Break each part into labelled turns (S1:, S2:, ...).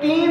S1: 3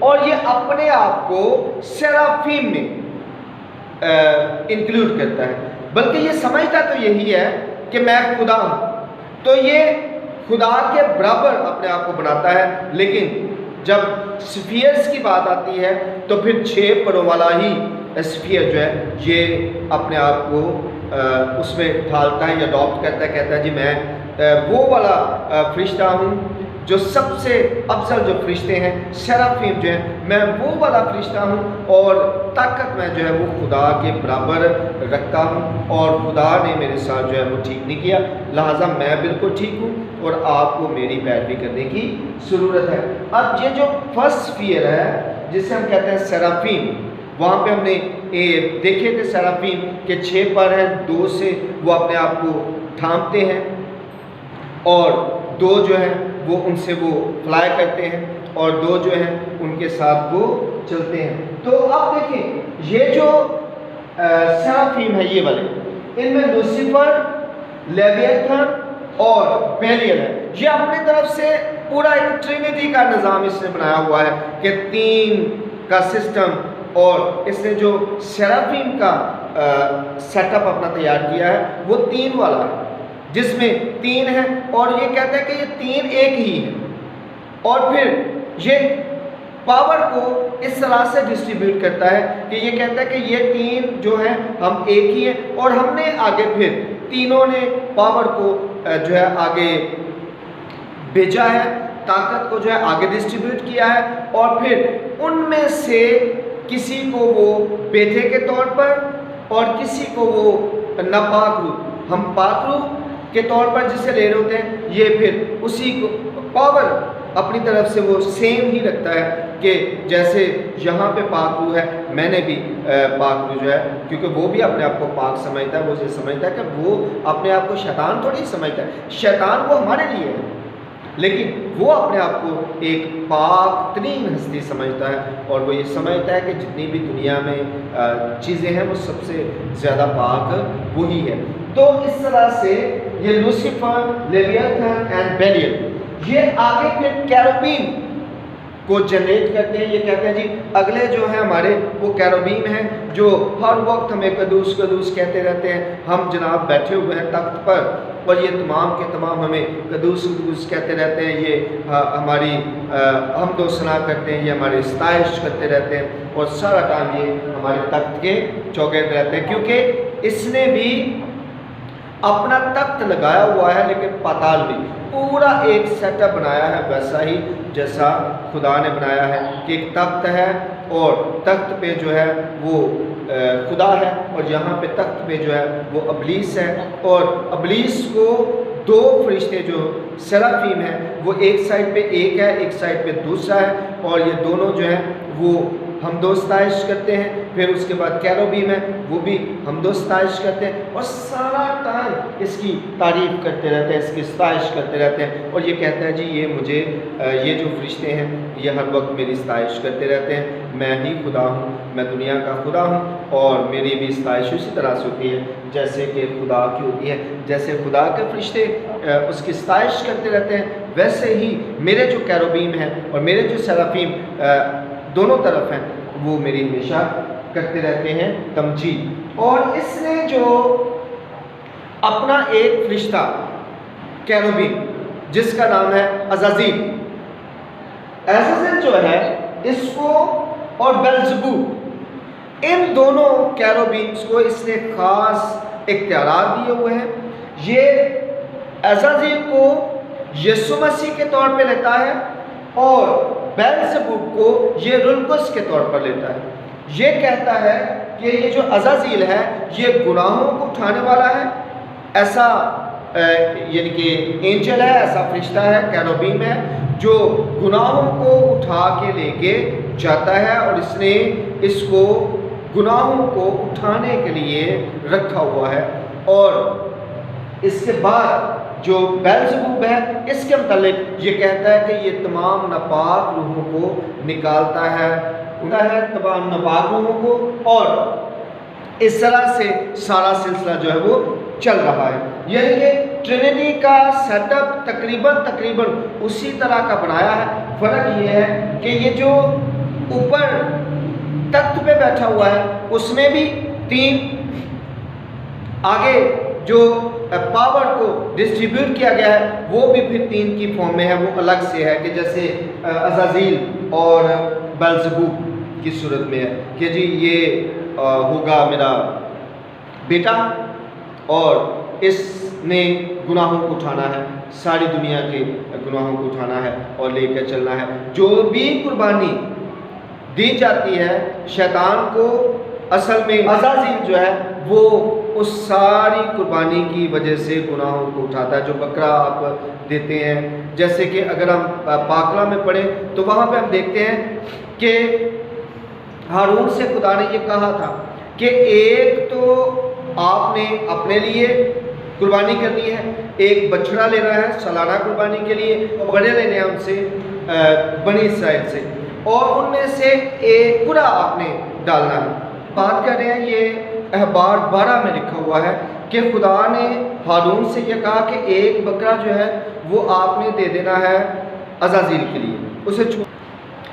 S1: اور یہ اپنے آپ کو سیرافیم میں انکلوڈ کرتا ہے، بلکہ یہ سمجھتا تو یہی ہے کہ میں خدا ہوں، تو یہ خدا کے برابر اپنے آپ کو بناتا ہے۔ لیکن جب سفیئرز کی بات آتی ہے تو پھر 6 پروں والا ہی سفیئر جو ہے یہ اپنے آپ کو اس میں ڈھالتا ہے یا اڈاپٹ کرتا ہے، کہتا ہے جی میں وہ والا فرشتہ ہوں جو سب سے افضل جو فرشتے ہیں سیرافیم جو ہیں، میں وہ والا فرشتہ ہوں، اور طاقت میں جو ہے وہ خدا کے برابر رکھتا ہوں، اور خدا نے میرے ساتھ جو ہے وہ ٹھیک نہیں کیا، لہٰذا میں بالکل ٹھیک ہوں اور آپ کو میری پیروی کرنے کی ضرورت ہے۔ اب یہ جو فرسٹ سفیئر ہے جسے ہم کہتے ہیں سیرافیم، وہاں پہ ہم نے دیکھے تھے سیرافیم کے 6 پر ہیں، 2 سے وہ اپنے آپ کو تھامتے ہیں اور 2 جو ہیں وہ ان سے وہ فلائی کرتے ہیں، اور 2 جو ہیں ان کے ساتھ وہ چلتے ہیں۔ تو اب دیکھیں یہ جو سیرافیم ہے یہ والے، ان میں لوسیفر، لیویتھن اور بیلیل ہے، یہ اپنی طرف سے پورا ایک ٹرینیٹی کا نظام اس نے بنایا ہوا ہے کہ 3 کا سسٹم، اور اس نے جو سیرافیم کا سیٹ اپ اپنا تیار کیا ہے وہ 3 والا ہے، جس میں 3 ہیں، اور یہ کہتا ہے کہ یہ 3 ایک ہی ہیں، اور پھر یہ پاور کو اس طرح سے ڈسٹریبیوٹ کرتا ہے کہ یہ کہتا ہے کہ یہ 3 جو ہیں ہم ایک ہی ہیں، اور ہم نے آگے پھر تینوں نے پاور کو جو ہے آگے بھیجا ہے، طاقت کو جو ہے آگے ڈسٹریبیوٹ کیا ہے، اور پھر ان میں سے کسی کو وہ بیٹے کے طور پر اور کسی کو وہ ناپاک روح، ہم پاک روح کے طور پر جسے لے رہے ہوتے ہیں، یہ پھر اسی کو پاور اپنی طرف سے وہ سیم ہی رکھتا ہے کہ جیسے یہاں پہ پاک روح ہے، میں نے بھی پاک روح جو ہے، کیونکہ وہ بھی اپنے آپ کو پاک سمجھتا ہے، وہ یہ سمجھتا ہے کہ وہ اپنے آپ کو شیطان تھوڑی سمجھتا ہے، شیطان وہ ہمارے لیے ہے، لیکن وہ اپنے آپ کو ایک پاک ترین ہستی سمجھتا ہے، اور وہ یہ سمجھتا ہے کہ جتنی بھی دنیا میں چیزیں ہیں وہ سب سے زیادہ پاک وہی ہے۔ تو اس طرح سے یہ لوسیفر، لیویتھن اینڈ بیلیل یہ آگے پھر کیروبیم کو جنریٹ کرتے ہیں۔ یہ کہتے ہیں جی اگلے جو ہیں ہمارے وہ کیروبیم ہیں جو ہر وقت ہمیں قدوس قدوس کہتے رہتے ہیں، ہم جناب بیٹھے ہوئے ہیں تخت پر، اور یہ تمام کے تمام ہمیں قدوس قدوس کہتے رہتے ہیں، یہ ہماری حمد و ثنا کرتے ہیں، یہ ہماری ستائش کرتے رہتے ہیں، اور سارا ٹائم یہ ہمارے تخت کے چوگرد رہتے ہیں، کیونکہ اس نے بھی اپنا تخت لگایا ہوا ہے، لیکن پاتال بھی پورا ایک سیٹ اپ بنایا ہے ویسا ہی جیسا خدا نے بنایا ہے، کہ ایک تخت ہے اور تخت پہ جو ہے وہ خدا ہے، اور یہاں پہ تخت پہ جو ہے وہ ابلیس ہے، اور ابلیس کو 2 فرشتے جو سیرافیم ہیں وہ ایک سائڈ پہ ایک ہے، ایک سائڈ پہ دوسرا ہے، اور یہ دونوں جو ہیں وہ حمد و ستائش کرتے ہیں۔ پھر اس کے بعد کیروبیم ہے، وہ بھی حمد و ستائش کرتے ہیں، اور سارا ٹائم اس کی تعریف کرتے رہتے ہیں، اس کی ستائش کرتے رہتے ہیں، اور یہ کہتا ہے جی یہ مجھے یہ جو فرشتے ہیں یہ ہر وقت میری ستائش کرتے رہتے ہیں، میں ہی خدا ہوں، میں دنیا کا خدا ہوں، اور میری بھی ستائش اسی طرح سے ہوتی ہے جیسے کہ خدا کی ہوتی ہے، جیسے خدا کے فرشتے اس کی ستائش کرتے رہتے ہیں، ویسے ہی میرے جو کیروبیم ہیں اور میرے جو سیرافیم دونوں طرف ہیں وہ میری ہمیشہ کرتے رہتے ہیں تمجید۔ اور اس نے جو اپنا ایک فرشتہ کیروبیم جس کا نام ہے عزازیل، عزازیل جو ہے اس کو اور بیلزبوب، ان دونوں کیروبیمز کو اس نے خاص اختیارات دیے ہوئے ہیں۔ یہ عزازیل کو یسوع مسیح کے طور پہ لیتا ہے، اور بیلزبوب کو یہ رلقس کے طور پر لیتا ہے۔ یہ کہتا ہے کہ یہ جو عزازیل ہے یہ گناہوں کو اٹھانے والا ہے، ایسا یعنی کہ اینجل ہے، ایسا فرشتہ ہے، کیروبیم ہے جو گناہوں کو اٹھا کے لے کے جاتا ہے، اور اس نے اس کو گناہوں کو اٹھانے کے لیے رکھا ہوا ہے۔ اور اس کے بعد جو بیلزبوب ہے اس کے متعلق یہ کہتا ہے کہ یہ تمام ناپاک روحوں کو نکالتا ہے، تمام ناپاک روحوں کو، اور اس طرح سے سارا سلسلہ جو ہے وہ چل رہا ہے۔ یعنی کہ ٹرینیٹی کا سیٹ اپ تقریباً اسی طرح کا بنایا ہے، فرق یہ ہے کہ یہ جو اوپر تخت پہ بیٹھا ہوا ہے اس میں بھی 3 آگے جو پاور کو ڈسٹریبیوٹ کیا گیا ہے وہ بھی پھر 3 کی فارم میں ہے، وہ الگ سے ہے کہ جیسے عزازیل اور بیلزبوب کی صورت میں ہے کہ جی یہ ہوگا میرا بیٹا اور اس نے گناہوں کو اٹھانا ہے، ساری دنیا کے گناہوں کو اٹھانا ہے اور لے کر چلنا ہے۔ جو بھی قربانی دی جاتی ہے شیطان کو، اصل میں عزازیل جو ہے وہ اس ساری قربانی کی وجہ سے گناہوں کو اٹھاتا ہے۔ جو بکرا آپ دیتے ہیں، جیسے کہ اگر ہم پاکلہ میں پڑھیں تو وہاں پہ ہم دیکھتے ہیں کہ ہارون سے خدا نے یہ کہا تھا کہ ایک تو آپ نے اپنے لیے قربانی کرنی ہے، ایک بچڑا لینا ہے سالانہ قربانی کے لیے، بڑے لینے ہیں ان سے بنی اسرائیل سے، اور ان میں سے ایک پورا آپ نے ڈالنا ہے۔ بات کر رہے ہیں یہ احبار 12 میں لکھا ہوا ہے کہ خدا نے ہارون سے یہ کہا کہ ایک بکرا جو ہے وہ آپ نے دے دینا ہے عزازیل کے لیے، اسے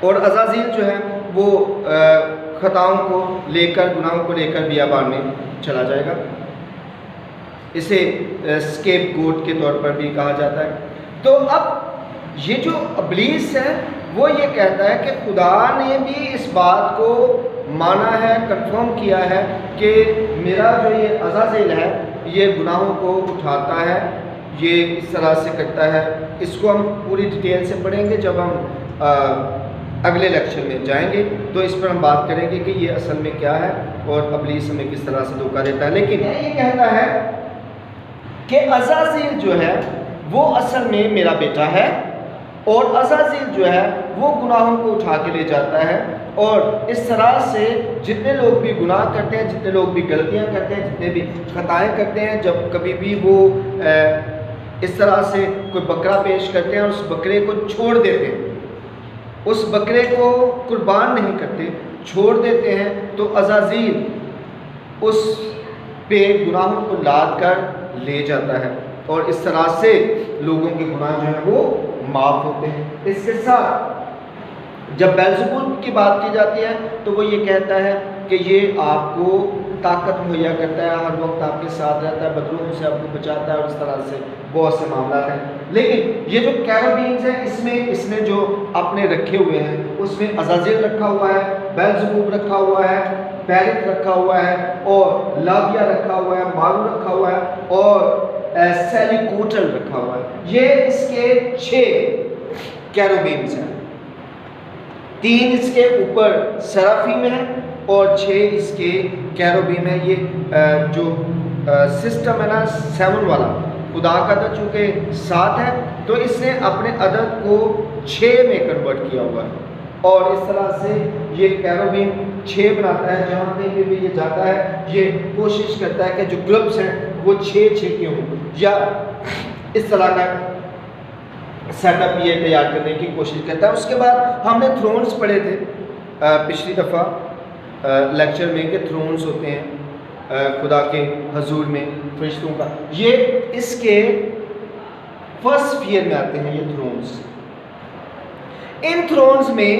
S1: اور عزازیل جو ہے وہ خطاؤں کو لے کر، گناہوں کو لے کر بیابان میں چلا جائے گا۔ اسے اسکیپ گوٹ کے طور پر بھی کہا جاتا ہے۔ تو اب یہ جو ابلیس ہے وہ یہ کہتا ہے کہ خدا نے بھی اس بات کو مانا ہے، کنفرم کیا ہے کہ میرا جو یہ عزازیل ہے یہ گناہوں کو اٹھاتا ہے، یہ اس طرح سے کرتا ہے۔ اس کو ہم پوری ڈیٹیل سے پڑھیں گے جب ہم اگلے لیکچر میں جائیں گے، تو اس پر ہم بات کریں گے کہ یہ اصل میں کیا ہے اور ابلیس ہمیں کس طرح سے دھوکہ دیتا ہے۔ لیکن یہ کہتا ہے کہ عزازیل جو ہے وہ اصل میں میرا بیٹا ہے، اور عزازیل جو ہے وہ گناہوں کو اٹھا کے لے جاتا ہے، اور اس طرح سے جتنے لوگ بھی گناہ کرتے ہیں، جتنے لوگ بھی غلطیاں کرتے ہیں، جتنے بھی خطائیں کرتے ہیں، جب کبھی بھی وہ اس طرح سے کوئی بکرا پیش کرتے ہیں اور اس بکرے کو چھوڑ دیتے ہیں، اس بکرے کو قربان نہیں کرتے، چھوڑ دیتے ہیں، تو عزازیل اس پہ گناہوں کو لاد کر لے جاتا ہے، اور اس طرح سے لوگوں کے گناہ جو ہیں وہ معاف ہوتے ہیں۔ اس کے ساتھ جب بیلزبول کی بات کی جاتی ہے تو وہ یہ کہتا ہے کہ یہ آپ کو طاقت مہیا کرتا ہے، ہر وقت آپ کے ساتھ رہتا ہے، بدلوں سے آپ کو بچاتا ہے، اور اس طرح سے بہت سے معاملات ہیں۔ لیکن یہ جو کیروبینز ہیں اس نے جو اپنے رکھے ہوئے ہیں اس میں عزازیل رکھا ہوا ہے، بیلزبوب رکھا ہوا ہے، پیرت رکھا ہوا ہے، اور لابیا رکھا ہوا ہے، مارو رکھا ہوا ہے، اور سیلی کوٹل رکھا ہوا ہے۔ یہ اس کے 6 کیروبینز ہیں، 3 اس کے اوپر سرافیم ہیں اور 6 اس کے کیروبیم ہیں۔ یہ جو سسٹم ہے نا 7 والا، خدا کا عدد چونکہ 7 ہے تو اس نے اپنے عدد کو 6 میں کنورٹ کیا ہوا ہے، اور اس طرح سے یہ کیروبیم 6 بناتا ہے۔ جہاں کہیں بھی یہ جاتا ہے یہ کوشش کرتا ہے کہ جو گلوبس ہیں وہ 6 کے ہوں، یا اس طرح کا سیٹ اپ یہ تیار کرنے کی کوشش کرتا ہے۔ اس کے بعد ہم نے تھرونز پڑھے تھے پچھلی دفعہ لیکچر میں کہ تھرونز ہوتے ہیں خدا کے حضور میں فرشتوں کا، یہ اس کے فرسٹ فیئر میں آتے ہیں یہ تھرونز۔ ان تھرونز میں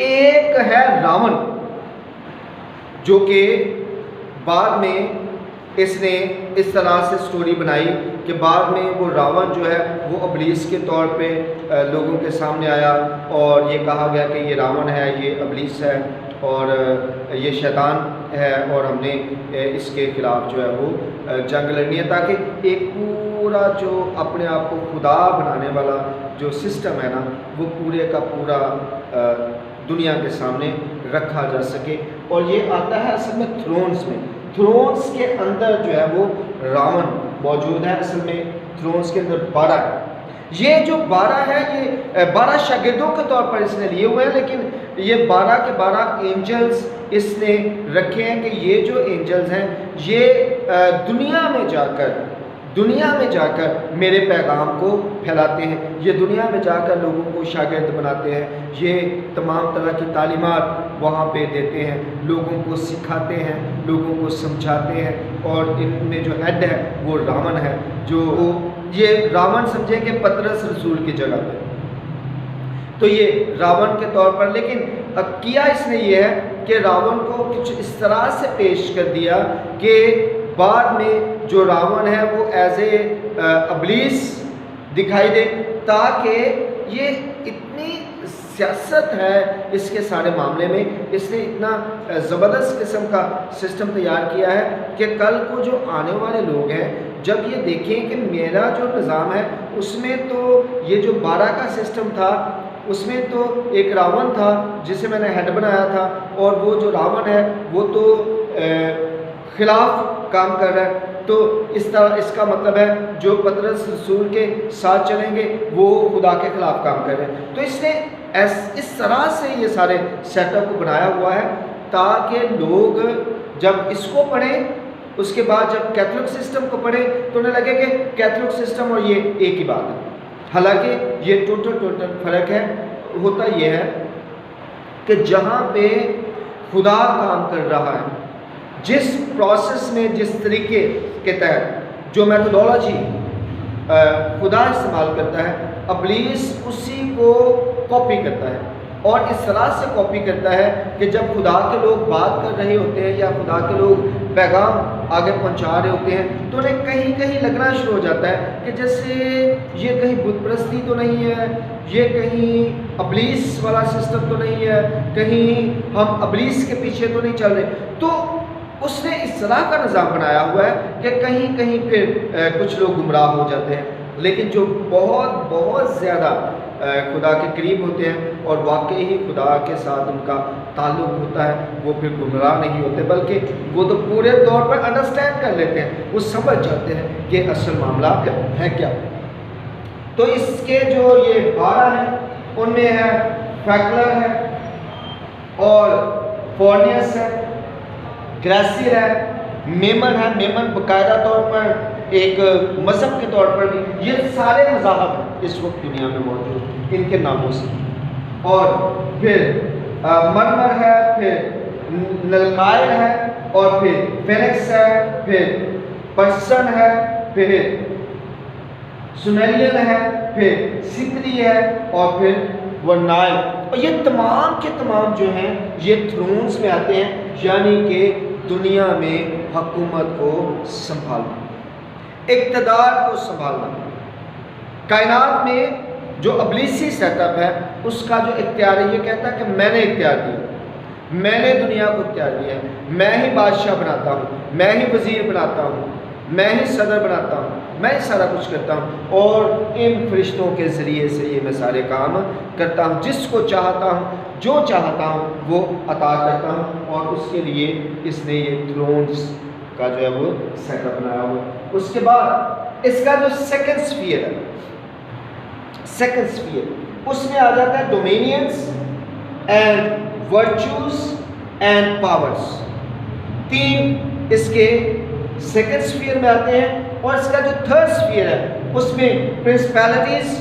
S1: ایک ہے راون، جو کہ بعد میں اس نے اس طرح سے سٹوری بنائی کہ بعد میں وہ راون جو ہے وہ ابلیس کے طور پہ لوگوں کے سامنے آیا، اور یہ کہا گیا کہ یہ راون ہے، یہ ابلیس ہے، اور یہ شیطان ہے، اور ہم نے اس کے خلاف جو ہے وہ جنگ لڑنی ہے، تاکہ ایک پورا جو اپنے آپ کو خدا بنانے والا جو سسٹم ہے نا وہ پورے کا پورا دنیا کے سامنے رکھا جا سکے۔ اور یہ آتا ہے اصل میں تھرونز میں، تھرونز کے اندر جو ہے وہ راون موجود ہے۔ اصل میں تھرونز کے اندر 12 ہے، یہ جو 12 ہے یہ 12 شاگردوں کے طور پر اس نے لیے ہوئے ہیں، لیکن یہ 12 کے 12 اینجلز اس نے رکھے ہیں کہ یہ جو اینجلز ہیں یہ دنیا میں جا کر میرے پیغام کو پھیلاتے ہیں، یہ دنیا میں جا کر لوگوں کو شاگرد بناتے ہیں، یہ تمام طرح کی تعلیمات وہاں پہ دیتے ہیں، لوگوں کو سکھاتے ہیں، لوگوں کو سمجھاتے ہیں، اور ان میں جو ہیڈ ہے وہ راون ہے، جو یہ راون سمجھیں کہ پطرس رسول کی جگہ پہ۔ تو یہ راون کے طور پر، لیکن کیا اس نے یہ ہے کہ راون کو کچھ اس طرح سے پیش کر دیا کہ بعد میں جو راون ہے وہ ایز اے ابلیس دکھائی دے، تاکہ یہ اتنی سیاست ہے اس کے سارے معاملے میں، اس نے اتنا زبردست قسم کا سسٹم تیار کیا ہے کہ کل کو جو آنے والے لوگ ہیں جب یہ دیکھیں کہ میرا جو نظام ہے اس میں تو یہ جو 12 کا سسٹم تھا اس میں تو ایک راون تھا جسے میں نے ہیڈ بنایا تھا، اور وہ جو راون ہے وہ تو خلاف کام کر رہا ہے، تو اس طرح اس کا مطلب ہے جو پطرس رسول کے ساتھ چلیں گے وہ خدا کے خلاف کام کر رہے ہیں۔ تو اس نے اس طرح سے یہ سارے سیٹ اپ کو بنایا ہوا ہے تاکہ لوگ جب اس کو پڑھیں اس کے بعد جب کیتھولک سسٹم کو پڑھیں تو انہیں لگے کہ کیتھولک سسٹم اور یہ ایک ہی بات ہے، حالانکہ یہ ٹوٹل فرق ہے۔ ہوتا یہ ہے کہ جہاں پہ خدا کام کر رہا ہے، جس پروسیس میں جس طریقے کے تحت جو میتھڈولوجی خدا استعمال کرتا ہے، ابلیس اسی کو کاپی کرتا ہے، اور اس طرح سے کاپی کرتا ہے کہ جب خدا کے لوگ بات کر رہے ہوتے ہیں یا خدا کے لوگ پیغام آگے پہنچا رہے ہوتے ہیں تو انہیں کہیں کہیں لگنا شروع ہو جاتا ہے کہ جیسے یہ کہیں بت پرستی تو نہیں ہے، یہ کہیں ابلیس والا سسٹم تو نہیں ہے، کہیں ہم ابلیس کے پیچھے تو نہیں چل رہے۔ تو اس نے اس طرح کا نظام بنایا ہوا ہے کہ کہیں کہیں پھر کچھ لوگ گمراہ ہو جاتے ہیں، لیکن جو بہت زیادہ خدا کے قریب ہوتے ہیں اور واقعی ہی خدا کے ساتھ ان کا تعلق ہوتا ہے وہ پھر گمراہ نہیں ہوتے، بلکہ وہ تو پورے طور پر انڈرسٹینڈ کر لیتے ہیں، وہ سمجھ جاتے ہیں کہ اصل معاملہ ہے کیا۔ تو اس کے جو یہ 12 ہیں ان میں ہے فیکلر ہے اور فورنیس ہے، گریسیر ہے، میمن ہے۔ میمن باقاعدہ طور پر ایک مذہب کے طور پر بھی، یہ سارے مذاہب ہیں اس وقت دنیا میں موجود ان کے ناموں سے، اور پھر مرمر ہے، پھر نلکائر ہے، اور پھر فینکس ہے، پھر پرسن ہے، پھر سنیلین ہے، پھر سکری ہے، اور پھر ورنائل۔ اور یہ تمام کے تمام جو ہیں یہ تھرونز میں آتے ہیں، یعنی کہ دنیا میں حکومت کو سنبھالنا، اقتدار کو سنبھالنا۔ کائنات میں جو ابلیسی سیٹ اپ ہے اس کا جو اختیار ہے، یہ کہتا ہے کہ میں نے اختیار دیا، میں نے دنیا کو اختیار دیا ہے، میں ہی بادشاہ بناتا ہوں، میں ہی وزیر بناتا ہوں، میں ہی صدر بناتا ہوں، میں ہی سارا کچھ کرتا ہوں، اور ان فرشتوں کے ذریعے سے یہ میں سارے کام کرتا ہوں، جس کو چاہتا ہوں جو چاہتا ہوں وہ عطا کرتا ہوں، اور اس کے لیے اس نے یہ تھرونز کا جو ہے وہ سیٹ اپ بنایا ہوا۔ اس کے بعد اس کا جو سیکنڈ سفیر ہے، سیکنڈ سفیر اس میں آ جاتا ہے ڈومینینس اینڈ ورچوز اینڈ پاورز۔ 3 اس کے سیکنڈ سفیر میں آتے ہیں، اور اس کا جو تھرڈ سفیر ہے اس میں پرنسپیلٹیز،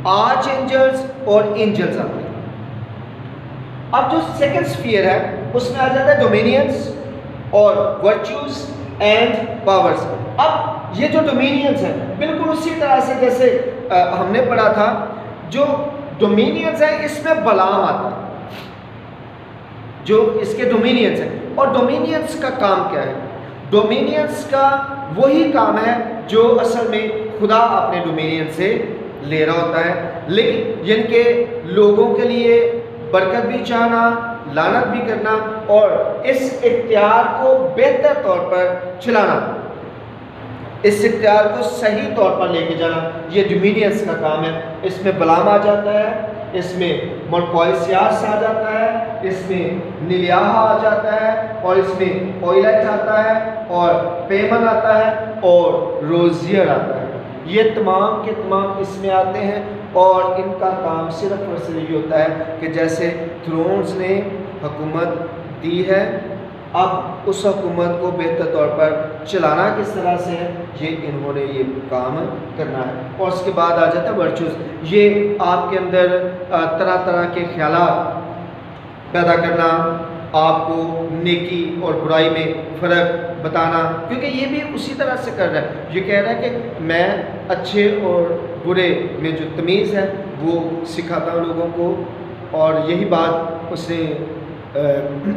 S1: آرچ اینجلز اور اینجلز آتے ہیں۔ اب جو سیکنڈ سفیر ہے اس میں آ جاتا ہے ڈومینینس اور ورچوز اینڈ پاورز۔ اب یہ جو ڈومینینس ہے بالکل اسی طرح سے جیسے ہم نے پڑھا تھا، جو ڈومینینس ہے اس میں بلام آتا ہے، جو اس کے ڈومینینس ہے۔ اور ڈومینینس کا کام کیا ہے؟ ڈومینینس کا وہی کام ہے جو اصل میں خدا اپنے ڈومینینس سے لے رہا ہوتا ہے، لیکن جن کے لوگوں کے لیے برکت بھی چاہنا، لعنت بھی کرنا، اور اس اختیار کو بہتر طور پر چلانا، اس اختیار کو صحیح طور پر لے کے جانا، یہ ڈومینینس کا کام ہے۔ اس میں بلام آ جاتا ہے، اس میں ملکوئسیاس آ جاتا ہے، اس میں نیلیاہ آ جاتا ہے، اور اس میں اوئلٹ آتا ہے، اور پیمن آتا ہے، اور روزیئر آتا ہے۔ یہ تمام کے تمام اس میں آتے ہیں، اور ان کا کام صرف اور صرف یہ ہوتا ہے کہ جیسے تھرونز نے حکومت دی ہے، اب اس حکومت کو بہتر طور پر چلانا کس طرح سے ہے، یہ انہوں نے یہ کام کرنا ہے۔ اور اس کے بعد آ جاتا ہے ورچوز، یہ آپ کے اندر طرح طرح کے خیالات پیدا کرنا، آپ کو نیکی اور برائی میں فرق بتانا، کیونکہ یہ بھی اسی طرح سے کر رہا ہے، یہ کہہ رہا ہے کہ میں اچھے اور برے میں جو تمیز ہے وہ سکھاتا ہوں لوگوں کو، اور یہی بات اس نے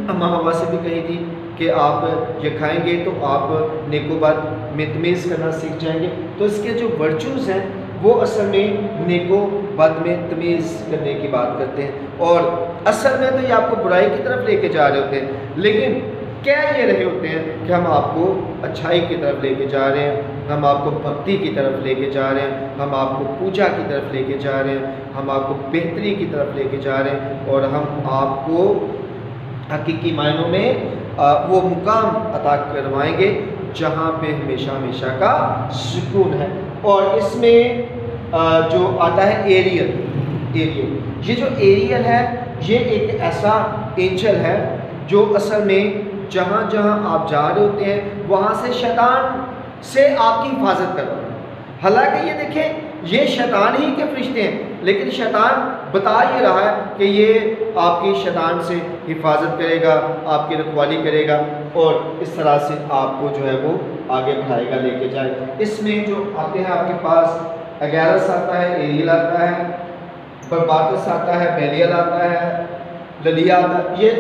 S1: اماں حوا سے بھی کہی تھی کہ آپ یہ کھائیں گے تو آپ نیک و بد میں تمیز کرنا سیکھ جائیں گے۔ تو اس کے جو ورچوز ہیں وہ اصل میں نیک و بد میں تمیز کرنے کی بات کرتے ہیں، اور اصل میں تو یہ آپ کو برائی کی طرف لے کے جا رہے ہوتے ہیں، لیکن کہہ یہ رہے ہوتے ہیں کہ ہم آپ کو اچھائی کی طرف لے کے جا رہے ہیں، ہم آپ کو بھکتی کی طرف لے کے جا رہے ہیں، ہم آپ کو پوجا کی طرف لے کے جا رہے ہیں، ہم آپ کو بہتری کی طرف لے کے جا رہے ہیں، اور ہم آپ کو حقیقی معنوں میں وہ مقام عطا کروائیں گے جہاں پہ ہمیشہ ہمیشہ کا سکون ہے۔ اور اس میں جو آتا ہے ایریل، یہ جو ایریل ہے یہ ایک ایسا اینجل ہے جو اصل میں جہاں جہاں آپ جا رہے ہوتے ہیں وہاں سے شیطان سے آپ کی حفاظت کر رہا ہے۔ حالانکہ یہ دیکھیں یہ شیطان ہی کے فرشتے ہیں، لیکن شیطان بتا یہ رہا ہے کہ یہ آپ کی شیطان سے حفاظت کرے گا، آپ کی رکھوالی کرے گا، اور اس طرح سے آپ کو جو ہے وہ آگے بڑھائے گا، لے کے جائے گا۔ اس میں جو آتے ہیں آپ کے پاس اگیرس آتا ہے، ایریل آتا ہے، برباتس آتا ہے، بیلیل آتا ہے، للیا آتا ہے، یہ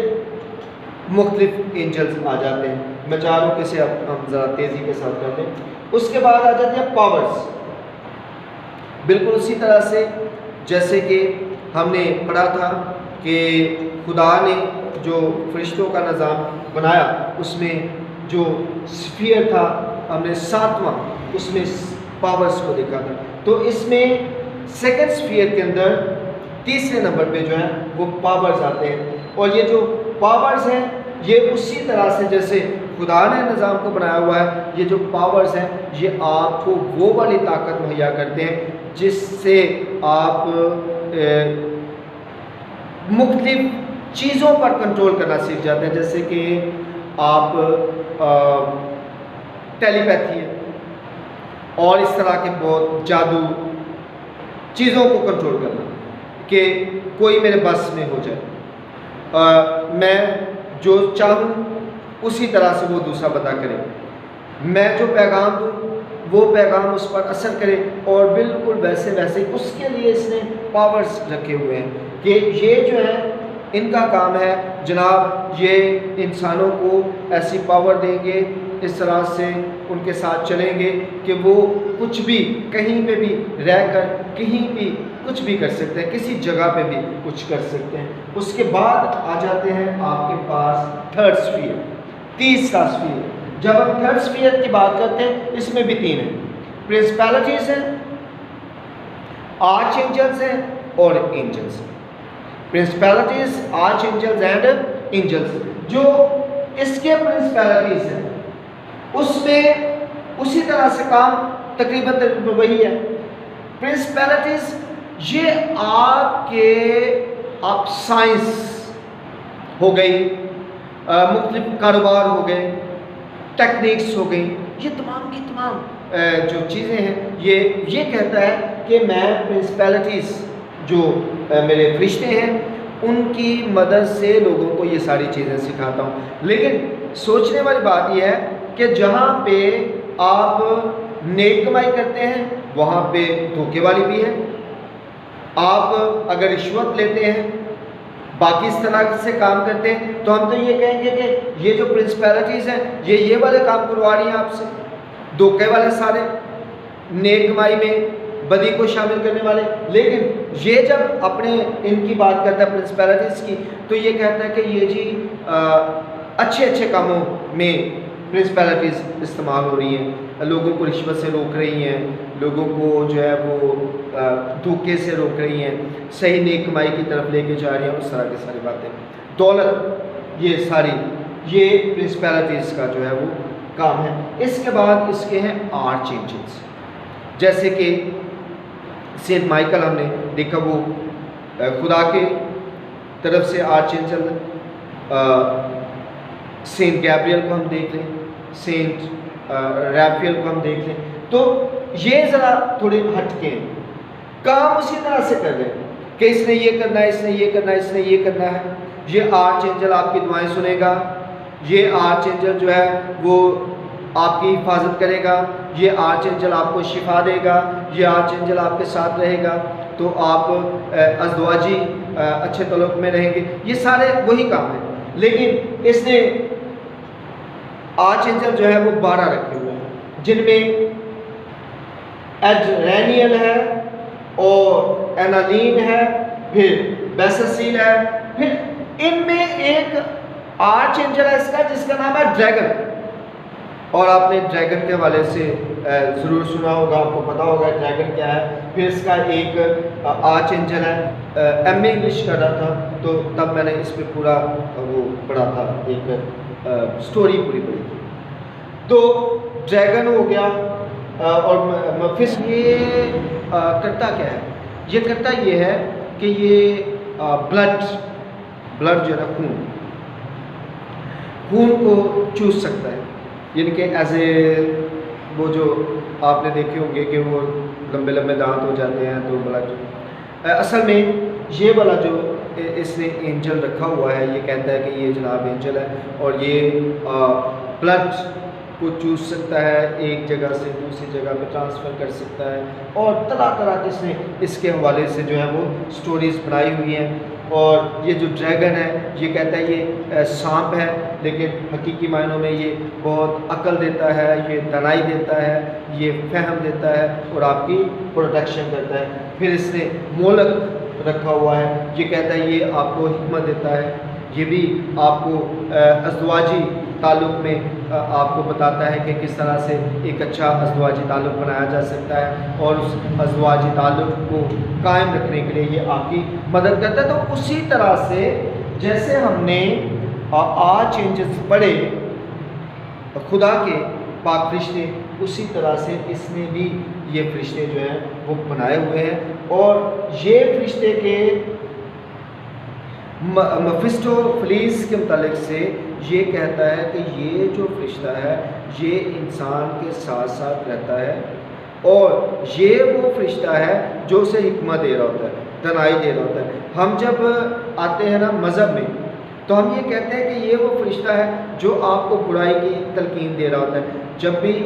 S1: مختلف اینجلز آ جاتے ہیں۔ میں چاہ رہا ہوں کہ اسے ہم ذرا تیزی کے ساتھ کر لیں۔ اس کے بعد آ جاتے ہیں پاورز، بالکل اسی طرح سے جیسے کہ ہم نے پڑھا تھا کہ خدا نے جو فرشتوں کا نظام بنایا اس میں جو سفیر تھا ہم نے 7واں اس میں پاورز کو دیکھا تھا، تو اس میں سیکنڈ سفیر کے اندر تیسرے نمبر پہ جو ہے وہ پاورز آتے ہیں، اور یہ جو پاورز ہیں یہ اسی طرح سے جیسے خدا نے نظام کو بنایا ہوا ہے، یہ جو پاورز ہیں یہ آپ کو وہ والی طاقت مہیا کرتے ہیں جس سے آپ مختلف چیزوں پر کنٹرول کرنا سیکھ جاتے ہیں، جیسے کہ آپ ٹیلی پیتھی ہے اور اس طرح کے بہت جادو چیزوں کو کنٹرول کرنا کہ کوئی میرے بس میں ہو جائے، میں جو چاہوں اسی طرح سے وہ دوسرا بندہ کرے، میں جو پیغام دوں وہ پیغام اس پر اثر کرے، اور بالکل ویسے ویسے اس کے لیے اس نے پاورز رکھے ہوئے ہیں کہ یہ جو ہے ان کا کام ہے جناب یہ انسانوں کو ایسی پاور دیں گے، اس طرح سے ان کے ساتھ چلیں گے کہ وہ کچھ بھی کہیں پہ بھی رہ کر کہیں بھی کچھ بھی کر سکتے ہیں، کسی جگہ پہ بھی کچھ کر سکتے ہیں۔ اس کے بعد آ جاتے ہیں آپ کے پاس تھرڈ سفیر، تیسرا سفیر۔ جب ہم تھرڈ سفیر کی بات کرتے ہیں اس میں بھی 3 ہیں، پرنسپیلٹیز ہیں، آرچ اینجلز ہیں اور اینجلز ہیں۔ پرنسپیلٹیز، آرچ اینجلز اینڈ اینجلز، جو اس کے پرنسپیلٹیز ہیں اس میں اسی طرح سے کام تقریباً وہی ہے۔ پرنسپیلٹیز یہ آپ سائنس ہو گئی، مختلف کاروبار ہو گئے، ٹیکنیکس ہو گئی، یہ تمام کی تمام جو چیزیں ہیں یہ کہتا ہے کہ میں پرنسپیلٹیز جو میرے فرشتے ہیں ان کی مدد سے لوگوں کو یہ ساری چیزیں سکھاتا ہوں۔ لیکن سوچنے والی بات یہ ہے کہ جہاں پہ آپ نیک کمائی کرتے ہیں وہاں پہ دھوکے والی بھی ہے، آپ اگر رشوت لیتے ہیں باقی اس طرح سے کام کرتے ہیں تو ہم تو یہ کہیں گے کہ یہ جو پرنسپیلٹیز ہیں یہ والے کام کروا رہی ہیں آپ سے، دھوکے والے سارے، نیک کمائی میں بدی کو شامل کرنے والے۔ لیکن یہ جب اپنے ان کی بات کرتا ہے پرنسپیلٹیز کی تو یہ کہتا ہے کہ یہ جی اچھے کاموں میں پرنسپیلٹیز استعمال ہو رہی ہیں، لوگوں کو رشوت سے روک رہی ہیں، لوگوں کو جو ہے وہ دھوکے سے روک رہی ہیں، صحیح نیک کمائی کی طرف لے کے جا رہی ہیں، اس طرح کی ساری باتیں، دولت، یہ ساری یہ پرنسپیلٹیز کا جو ہے وہ کام ہے۔ اس کے بعد اس کے ہیں آرچ اینجلز، جیسے کہ سینٹ مائیکل ہم نے دیکھا وہ خدا کے طرف سے آرچ اینجل، سینٹ گیبریل کو ہم دیکھ لیں، سینٹ ریفیل کو ہم دیکھ لیں، تو یہ ذرا تھوڑے ہٹ کے کام اسی طرح سے کر رہے ہیں کہ اس نے یہ کرنا ہے، اس نے یہ کرنا ہے، اس نے یہ کرنا ہے۔ یہ آرچ اینجل آپ کی دعائیں سنے گا، یہ آرچ اینجل جو ہے وہ آپ کی حفاظت کرے گا، یہ آرچ اینجل آپ کو شفا دے گا، یہ آرچ اینجل آپ کے ساتھ رہے گا، تو آپ ازدواجی اچھے تعلق میں رہیں گے۔ یہ سارے وہی کام ہیں، لیکن اس نے آرچ اینجل جو ہے وہ 12 رکھے ہوئے ہیں، جن میں ایڈرینیل ہے اور اینالین ہے، پھر بیسسیل ہے، پھر ان میں ایک آرچ اینجل ہے اس کا جس کا نام ہے ڈریگن، اور آپ نے ڈریگن کے حوالے سے ضرور سنا ہوگا، آپ کو پتا ہوگا ڈریگن کیا ہے۔ پھر اس کا ایک آرچ اینجل ہے، ایم اے انگلش کر رہا تھا تو تب میں نے اس پہ پورا وہ پڑھا تھا، ایک سٹوری پوری پڑھی تھی۔ تو ڈریگن ہو گیا، اور مفس یہ کرتا کیا ہے؟ یہ کرتا یہ ہے کہ یہ بلڈ جو ہے نا، خون کو چوس سکتا ہے، یعنی کہ ایز اے وہ جو آپ نے دیکھے ہوں گے کہ وہ لمبے لمبے دانت ہو جاتے ہیں، تو بلڈ اصل میں یہ والا جو اس نے اینجل رکھا ہوا ہے، یہ کہتا ہے کہ یہ جناب اینجل ہے، اور یہ بلڈ کو چوس سکتا ہے، ایک جگہ سے دوسری جگہ پہ ٹرانسفر کر سکتا ہے، اور طرح طرح کی اس نے اس کے حوالے سے جو ہے وہ سٹوریز بنائی ہوئی ہیں۔ اور یہ جو ڈریگن ہے یہ کہتا ہے یہ سانپ ہے، لیکن حقیقی معنوں میں یہ بہت عقل دیتا ہے، یہ دانائی دیتا ہے، یہ فہم دیتا ہے، اور آپ کی پروٹیکشن کرتا ہے۔ پھر اس نے مولک رکھا ہوا ہے، یہ کہتا ہے یہ آپ کو حکمت دیتا ہے، یہ بھی آپ کو ازدواجی تعلق میں آپ کو بتاتا ہے کہ کس طرح سے ایک اچھا ازدواجی تعلق بنایا جا سکتا ہے، اور اس ازدواجی تعلق کو قائم رکھنے کے لیے یہ آپ کی مدد کرتا ہے۔ تو اسی طرح سے جیسے ہم نے آرچ اینجلز پڑھے خدا کے پاک فرشتے، اسی طرح سے اس نے بھی یہ فرشتے جو ہیں وہ بنائے ہوئے ہیں، اور یہ فرشتے کے مفسٹوفلیس کے متعلق سے یہ کہتا ہے کہ یہ جو فرشتہ ہے یہ انسان کے ساتھ ساتھ رہتا ہے، اور یہ وہ فرشتہ ہے جو اسے حکمت دے رہا ہوتا ہے، دانائی دے رہا ہوتا ہے۔ ہم جب آتے ہیں نا مذہب میں، تو ہم یہ کہتے ہیں کہ یہ وہ فرشتہ ہے جو آپ کو برائی کی تلقین دے رہا ہوتا ہے۔ جب بھی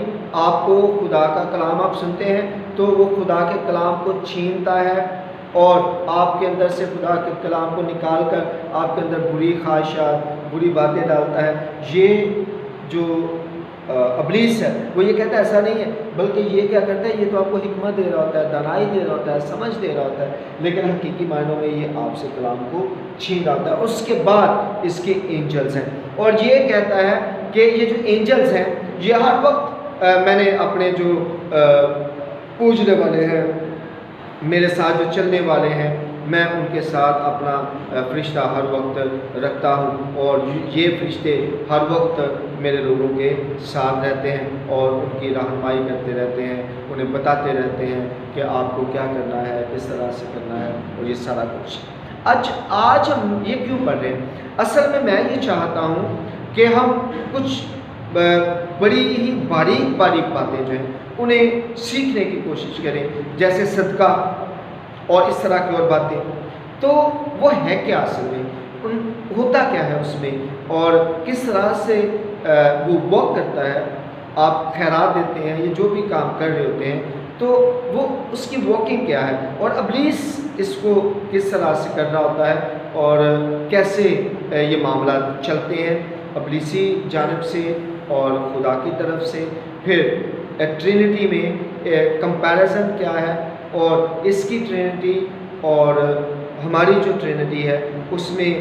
S1: آپ کو خدا کا کلام آپ سنتے ہیں تو وہ خدا کے کلام کو چھینتا ہے، اور آپ کے اندر سے خدا کے کلام کو نکال کر آپ کے اندر بری خواہشات، بری باتیں ڈالتا ہے۔ یہ جو ابلیس ہے وہ یہ کہتا ہے ایسا نہیں ہے، بلکہ یہ کیا کرتا ہے، یہ تو آپ کو حکمت دے رہا ہوتا ہے، دانائی دے رہا ہوتا ہے، سمجھ دے رہا ہوتا ہے، لیکن حقیقی معنوں میں یہ آپ سے کلام کو چھین رہا ہوتا ہے۔ اس کے بعد اس کے اینجلز ہیں، اور یہ کہتا ہے کہ یہ جو اینجلز ہیں یہ ہر وقت میں نے اپنے جو پوجنے والے ہیں، میرے ساتھ جو چلنے والے ہیں، میں ان کے ساتھ اپنا فرشتہ ہر وقت رکھتا ہوں، اور یہ فرشتے ہر وقت میرے لوگوں کے ساتھ رہتے ہیں اور ان کی رہنمائی کرتے رہتے ہیں، انہیں بتاتے رہتے ہیں کہ آپ کو کیا کرنا ہے، کس طرح سے کرنا ہے، اور یہ سارا کچھ۔ آج ہم یہ کیوں پڑھ رہے ہیں؟ اصل میں یہ چاہتا ہوں کہ ہم کچھ بڑی ہی باریک باتیں جو ہیں انہیں سیکھنے کی کوشش کریں، جیسے صدقہ اور اس طرح کی اور باتیں۔ تو وہ ہے کیا اصل میں، ہوتا کیا ہے اس میں، اور کس طرح سے وہ ورک کرتا ہے۔ آپ خیرات دیتے ہیں یا جو بھی کام کر رہے ہوتے ہیں تو وہ اس کی ورکنگ کیا ہے، اور ابلیس اس کو کس طرح سے کر رہا ہوتا ہے، اور کیسے یہ معاملات چلتے ہیں ابلیسی جانب سے اور خدا کی طرف سے۔ پھر ٹرینٹی میں کمپیریزن کیا ہے، اور اس کی ٹرینٹی اور ہماری جو ٹرینٹی ہے اس میں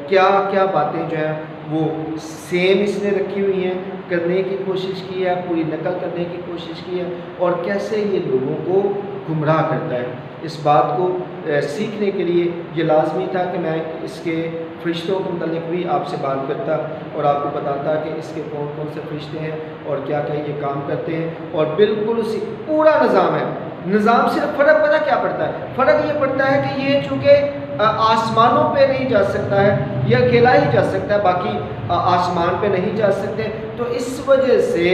S1: کیا کیا باتیں جو ہیں وہ سیم اس نے رکھی ہوئی ہیں، کرنے کی کوشش کی ہے، پوری نقل کرنے کی کوشش کی ہے، اور کیسے یہ لوگوں کو گمراہ کرتا ہے۔ اس بات کو سیکھنے کے لیے یہ لازمی تھا کہ میں اس کے فرشتوں کے متعلق بھی آپ سے بات کرتا اور آپ کو بتاتا کہ اس کے کون کون سے فرشتے ہیں اور کیا کیا یہ کام کرتے ہیں، اور بالکل اسی پورا نظام ہے۔ نظام صرف فرق پتہ کیا پڑتا ہے؟ فرق یہ پڑتا ہے کہ یہ چونکہ آسمانوں پہ نہیں جا سکتا ہے، یہ اکیلا ہی جا سکتا ہے، باقی آسمان پہ نہیں جا سکتے، تو اس وجہ سے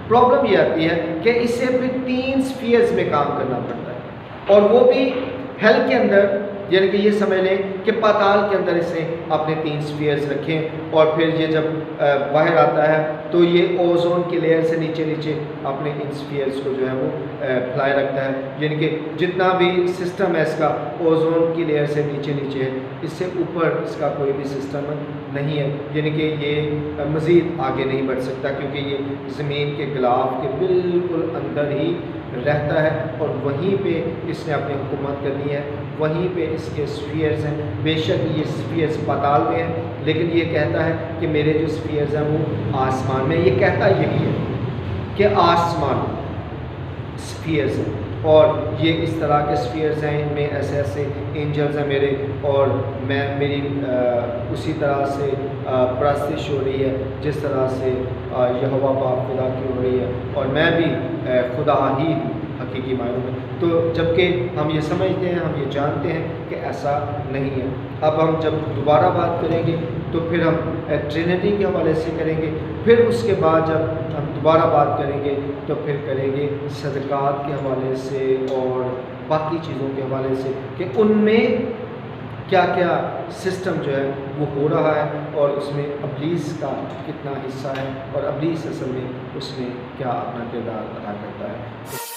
S1: پرابلم یہ آتی ہے کہ اسے پھر 3 سفیئرز میں کام کرنا پڑتا ہے، اور وہ بھی ہیل کے اندر، یعنی کہ یہ سمجھ لیں کہ پاتال کے اندر اس نے اپنے 3 سفیئرز رکھے ہیں، اور پھر یہ جب باہر آتا ہے تو یہ اوزون کی لیئر سے نیچے نیچے اپنے ان سفیئرز کو جو ہے وہ پھیلائے رکھتا ہے، یعنی کہ جتنا بھی سسٹم ہے اس کا اوزون کی لیئر سے نیچے نیچے ہے، اس سے اوپر اس کا کوئی بھی سسٹم نہیں ہے، یعنی کہ یہ مزید آگے نہیں بڑھ سکتا، کیونکہ یہ زمین کے غلاف کے بالکل اندر ہی رہتا ہے، اور وہیں پہ اس نے اپنی حکومت کرنی ہے، وہیں پہ اس کے سفیئرز ہیں۔ بے شک یہ سفیئرز پاتال میں ہیں، لیکن یہ کہتا ہے کہ میرے جو سفیئرز ہیں وہ آسمان میں، یہ کہتا یہی ہے کہ آسمان سفیئرز ہیں، اور یہ اس طرح کے سفیئرز ہیں، ان میں ایسے ایسے اینجلز ہیں میرے، اور میری اسی طرح سے پرستش ہو رہی ہے جس طرح سے یہوہ پاک خدا کی ہو رہی ہے، اور میں بھی خدا ہی ہوں حقیقی معنوں میں۔ تو جبکہ ہم یہ سمجھتے ہیں، ہم یہ جانتے ہیں کہ ایسا نہیں ہے۔ اب ہم جب دوبارہ بات کریں گے تو پھر ہم ٹرینٹی کے حوالے سے کریں گے، پھر اس کے بعد جب ہم دوبارہ بات کریں گے تو پھر کریں گے صدقات کے حوالے سے اور باقی چیزوں کے حوالے سے، کہ ان میں کیا کیا سسٹم جو ہے وہ ہو رہا ہے، اور اس میں ابلیس کا کتنا حصہ ہے، اور ابلیس اصل میں اس میں کیا اپنا کردار ادا کرتا ہے۔